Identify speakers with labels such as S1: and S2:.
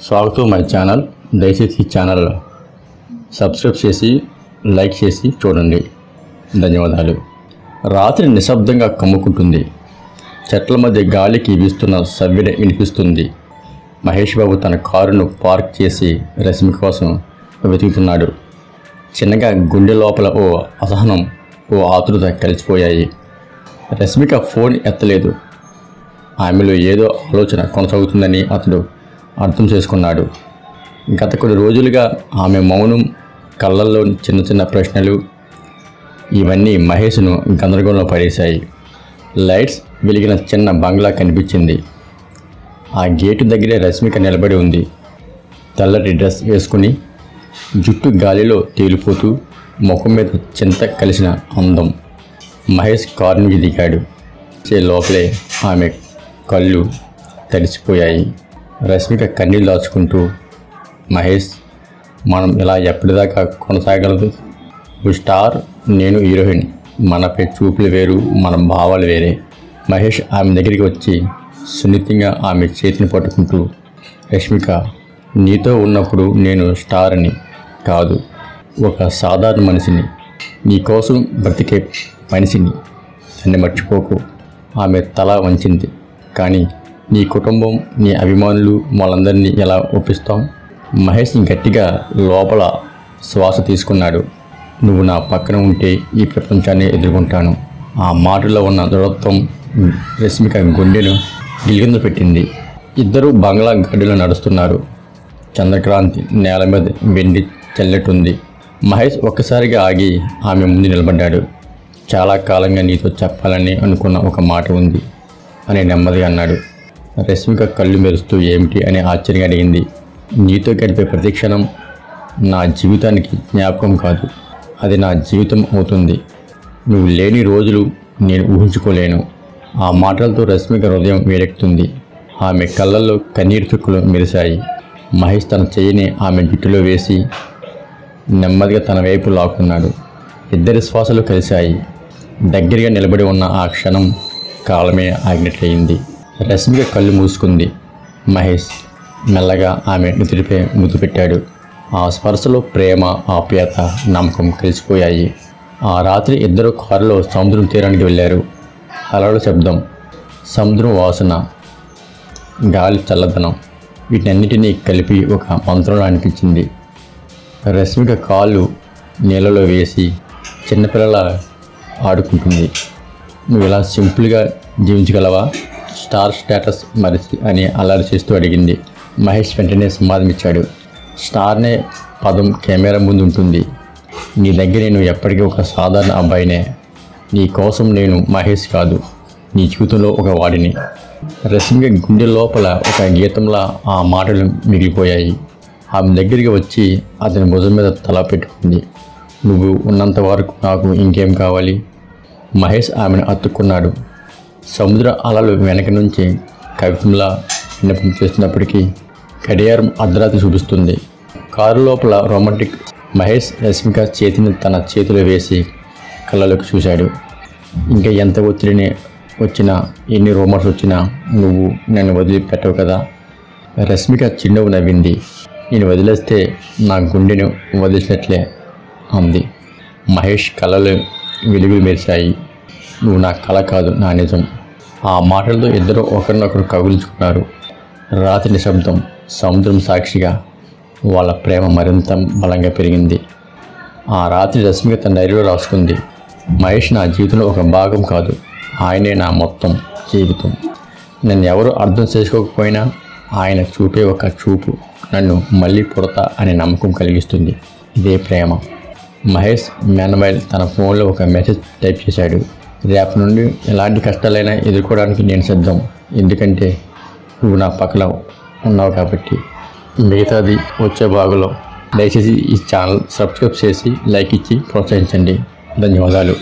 S1: స్వాగతం my channel. దయచేసి ఈ ఛానల్ సబ్స్క్రైబ్ చేసి లైక్ చేసి చూడండి. ధన్యవాదాలు. రాత్రి నిశ్శబ్దంగా కమ్ముకుంటుంది. చెట్ల మధ్య గాలికి వీస్తున్న సవ్వెన వినిపిస్తుంది. మహేష్ బాబు తన కారును పార్క్ చేసి రశ్మి కోసం వెతుకుతున్నాడు. చిన్నగా గుండె లోపల ఓ అసహనం, ఓ ఆతృత కలిసిపోయాయి. రశ్మిక ఫోన్ ఎత్తలేదు. ఆమెలో ఏదో ఆలోచన కొనసాగుతుందని అతడు అర్థం చేసుకున్నాడు. గత కొన్ని రోజులుగా ఆమె మౌనం, కళ్ళల్లో చిన్న చిన్న ప్రశ్నలు, ఇవన్నీ మహేష్ను గందరగోళంలో పడేశాయి. లైట్స్ వెలిగిన చిన్న బంగ్లా కనిపించింది. ఆ గేటు దగ్గరే రశ్మిక నిలబడి ఉంది. తెల్లటి డ్రెస్ వేసుకుని, జుట్టు గాలిలో తేలిపోతూ, ముఖం మీద చింత కలిసిన అందం. మహేష్ కారు నుంచి దిగాడు. లోపలే ఆమె కళ్ళు తడిసిపోయాయి. రశ్మిక కన్నీళ్ళు దాచుకుంటూ, మహేష్, మనం ఇలా ఎప్పటిదాకా కొనసాగలదు? నువ్వు స్టార్, నేను హీరోయిన్. మనపై చూపులు వేరు, మన భావాలు వేరే. మహేష్ ఆమె దగ్గరికి వచ్చి సున్నితంగా ఆమె చేతిని పట్టుకుంటూ, రశ్మిక, నీతో ఉన్నప్పుడు నేను స్టార్ అని కాదు, ఒక సాధారణ మనిషిని, నీకోసం బ్రతికే మనిషిని, నన్ను మర్చిపోకు. ఆమె తల వంచింది. కానీ నీ కుటుంబం, నీ అభిమానులు, వాళ్ళందరినీ ఎలా ఒప్పిస్తాం? మహేష్ గట్టిగా లోపల శ్వాస తీసుకున్నాడు. నువ్వు నా పక్కన ఉంటే ఈ ప్రపంచాన్ని ఎదుర్కొంటాను. ఆ మాటలో ఉన్న దృఢత్వం రశ్మిక గుండెను గిలిగింద పెట్టింది. ఇద్దరూ బంగ్లా గడ్డలో నడుస్తున్నారు. చంద్రక్రాంతి నేల మీద వెండి చల్లెటుంది. మహేష్ ఒక్కసారిగా ఆగి ఆమె ముందు నిలబడ్డాడు. చాలా కాలంగా నీతో చెప్పాలని అనుకున్న ఒక మాట ఉంది అని నెమ్మదిగా అన్నాడు. రశ్మిక కళ్ళు మెరుస్తూ ఏమిటి అని ఆశ్చర్యంగా అడిగింది. నీతో గడిపే ప్రతి క్షణం నా జీవితానికి జ్ఞాపకం కాదు, అది నా జీవితం అవుతుంది. నువ్వు లేని రోజులు నేను ఊహించుకోలేను. ఆ మాటలతో రశ్మిక హృదయం వేడెక్కుతుంది. ఆమె కళ్ళల్లో కన్నీరు చుక్కలు మెరిశాయి. మహేష్ తన చెయ్యిని ఆమె జుట్టులో వేసి నెమ్మదిగా తన వైపు లాక్కున్నాడు. ఇద్దరి శ్వాసలు కలిశాయి. దగ్గరగా నిలబడి ఉన్న ఆ క్షణం కాలమే ఆగినట్లయింది. రశ్మిక కళ్ళు మూసుకుంది. మహేష్ మెల్లగా ఆమె నుదుటిపై ముద్దు పెట్టాడు. ఆ స్పర్శలో ప్రేమ, ఆప్యాయత, నమ్మకం కలిసిపోయాయి. ఆ రాత్రి ఇద్దరు కారులో సముద్రం తీరానికి వెళ్ళారు. అలల శబ్దం, సముద్రం వాసన, గాలి చల్లదనం, వీటన్నిటినీ కలిపి ఒక మంత్రంలో అనిపించింది. రశ్మిక కాళ్ళు నీళ్ళలో వేసి చిన్నపిల్లల ఆడుకుంటుంది. నువ్వు ఇలా సింపుల్గా జీవించగలవా? స్టార్ స్టేటస్ మరిచి అని అల్లరి చేస్తూ అడిగింది. మహేష్ వెంటనే సమాధానమిచ్చాడు. స్టార్నే పదం కెమెరా ముందు ఉంటుంది. నీ దగ్గర నేను ఎప్పటికీ ఒక సాధారణ అబ్బాయినే. నీ కోసం నేను మహేష్ కాదు, నీ జీవితంలో ఒక వాడిని. రశ్మిక గుండె లోపల ఒక గీతంలా ఆ మాటలు మిగిలిపోయాయి. ఆమె దగ్గరికి వచ్చి అతని భుజం మీద తల పెట్టుకుంది. నువ్వు ఉన్నంత వరకు నాకు ఇంకేం కావాలి? మహేష్ ఆమెను అత్తుకున్నాడు. సముద్ర అలలు వెనక నుంచి కవితంలా విన్నపం చేస్తున్నప్పటికీ గడియారం అర్ధరాత్రి చూపిస్తుంది. కారు లోపల రొమాంటిక్. మహేష్ రశ్మిక చేతిని తన చేతిలో వేసి కళ్ళలోకి చూశాడు. ఇంకా ఎంత ఒత్తిడిని వచ్చినా, ఎన్ని రూమర్స్ వచ్చినా నువ్వు నన్ను వదిలిపెట్టవు కదా? రశ్మిక చిరునవ్వు నవ్వింది. నేను వదిలేస్తే నా గుండెను వదిలినట్లే అంది. మహేష్ కళ్ళలో వెలుగులు మెరిశాయి. నువ్వు నా కళ కాదు, నా నిజం. ఆ మాటలతో ఇద్దరు ఒకరినొకరు కౌగిలించుకున్నారు. రాత్రి నిశ్శబ్దం, సముద్రం సాక్షిగా వాళ్ళ ప్రేమ మరింత బలంగా పెరిగింది. ఆ రాత్రి రశ్మిక తన డైరీలో రాసుకుంది. మహేష్ నా జీవితంలో ఒక భాగం కాదు, ఆయనే నా మొత్తం జీవితం. నన్ను ఎవరు అర్థం చేసుకోకపోయినా ఆయన చూపే ఒక చూపు నన్ను మళ్ళీ పుడతా అనే నమ్మకం కలిగిస్తుంది. ఇదే ప్రేమ. మహేష్ మేనమైల్ తన ఫోన్లో ఒక మెసేజ్ టైప్ చేశాడు. రేపు నుండి ఎలాంటి కష్టాలైనా ఎదుర్కోవడానికి నేను సిద్ధం, ఎందుకంటే నువ్వు నా పక్కన ఉన్నావు కాబట్టి. మిగతాది వచ్చే భాగంలో. దయచేసి ఈ ఛానల్ సబ్స్క్రైబ్ చేసి లైక్ ఇచ్చి ప్రోత్సహించండి. ధన్యవాదాలు.